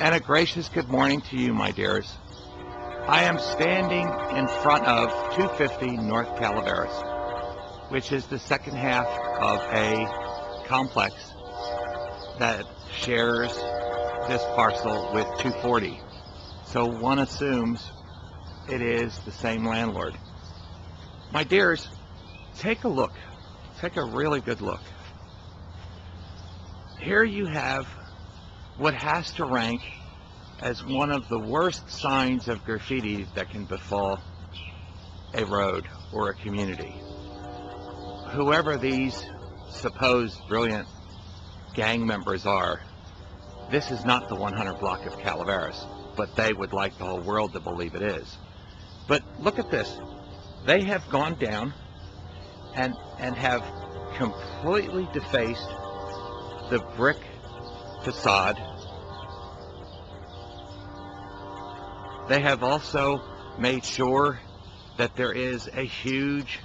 And a gracious good morning to you, my dears. I am standing in front of 250 North Calaveras, which is the second half of a complex that shares this parcel with 240. So one assumes it is the same landlord. My dears, take a look. Take a really good look. Here you have what has to rank as one of the worst signs of graffiti that can befall a road or a community. Whoever these supposed brilliant gang members are, this is not the 100 block of Calaveras, but they would like the whole world to believe it is. But look at this. They have gone down and have completely defaced the brick facade. They have also made sure that there is a huge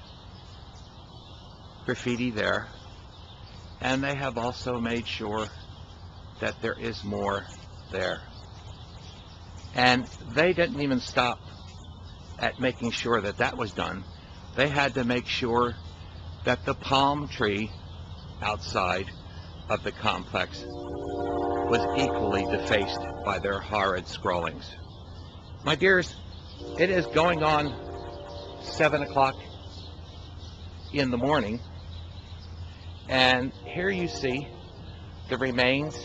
graffiti there, and they have also made sure that there is more there. And they didn't even stop at making sure that that was done. They had to make sure that the palm tree outside of the complex was equally defaced by their horrid scrawlings. My dears, it is going on 7 o'clock in the morning, and here you see the remains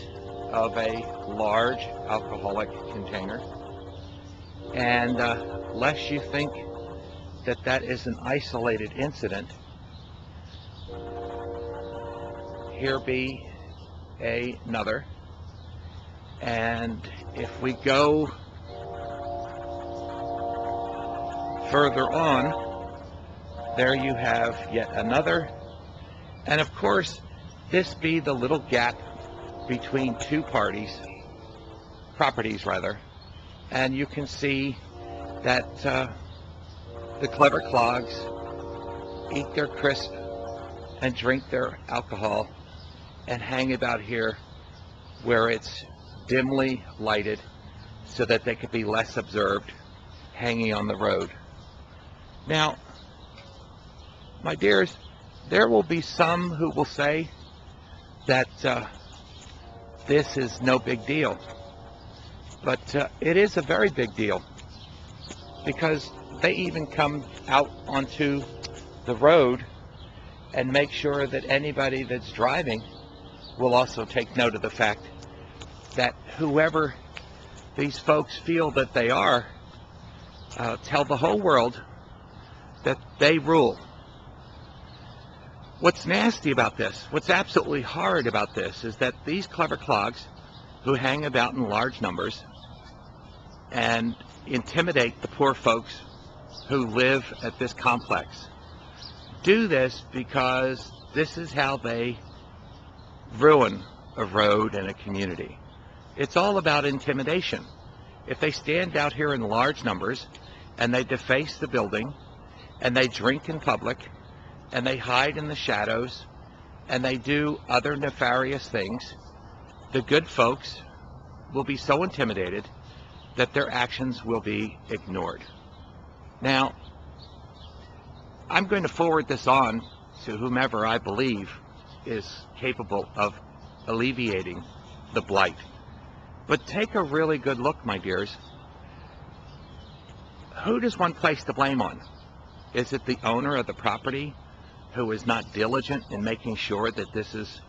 of a large alcoholic container. And lest you think that that is an isolated incident, here be another. And if we go further on, there you have yet another. And of course, this be the little gap between two properties rather. And you can see that the clever clogs eat their crisp and drink their alcohol and hang about here where it's dimly lighted so that they could be less observed, hanging on the road. Now, my dears, there will be some who will say that this is no big deal. But it is a very big deal, because they even come out onto the road and make sure that anybody that's driving will also take note of the fact that whoever these folks feel that they are, tell the whole world that they rule. What's nasty about this, what's absolutely horrid about this, is that these clever clogs who hang about in large numbers and intimidate the poor folks who live at this complex do this because this is how they ruin a road and a community. It's all about intimidation. If they stand out here in large numbers and they deface the building and they drink in public and they hide in the shadows and they do other nefarious things, the good folks will be so intimidated that their actions will be ignored. Now, I'm going to forward this on to whomever I believe is capable of alleviating the blight. But take a really good look, my dears. Who does one place the blame on? Is it the owner of the property who is not diligent in making sure that this is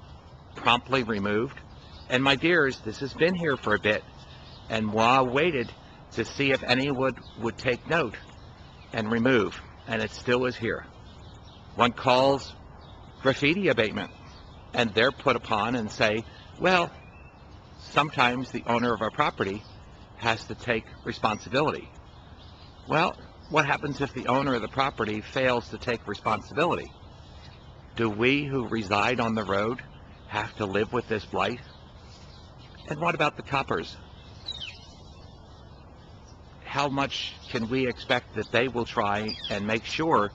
promptly removed? And my dears, this has been here for a bit, and while I waited to see if anyone would take note and remove, and it still is here. One calls graffiti abatement, and they're put upon and say, well, sometimes the owner of our property has to take responsibility. Well, what happens if the owner of the property fails to take responsibility? Do we who reside on the road have to live with this blight? And what about the coppers? How much can we expect that they will try and make sure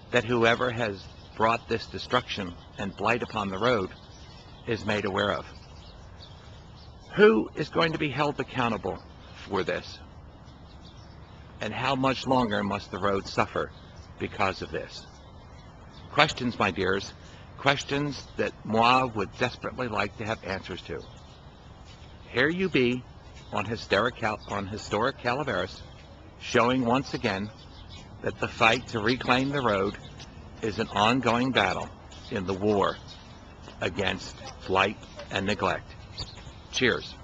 that whoever has brought this destruction and blight upon the road is made aware of? Who is going to be held accountable for this? And how much longer must the road suffer because of this? Questions, my dears, questions that moi would desperately like to have answers to. Here you be on historic Calaveras, showing once again that the fight to reclaim the road is an ongoing battle in the war against blight and neglect. Cheers.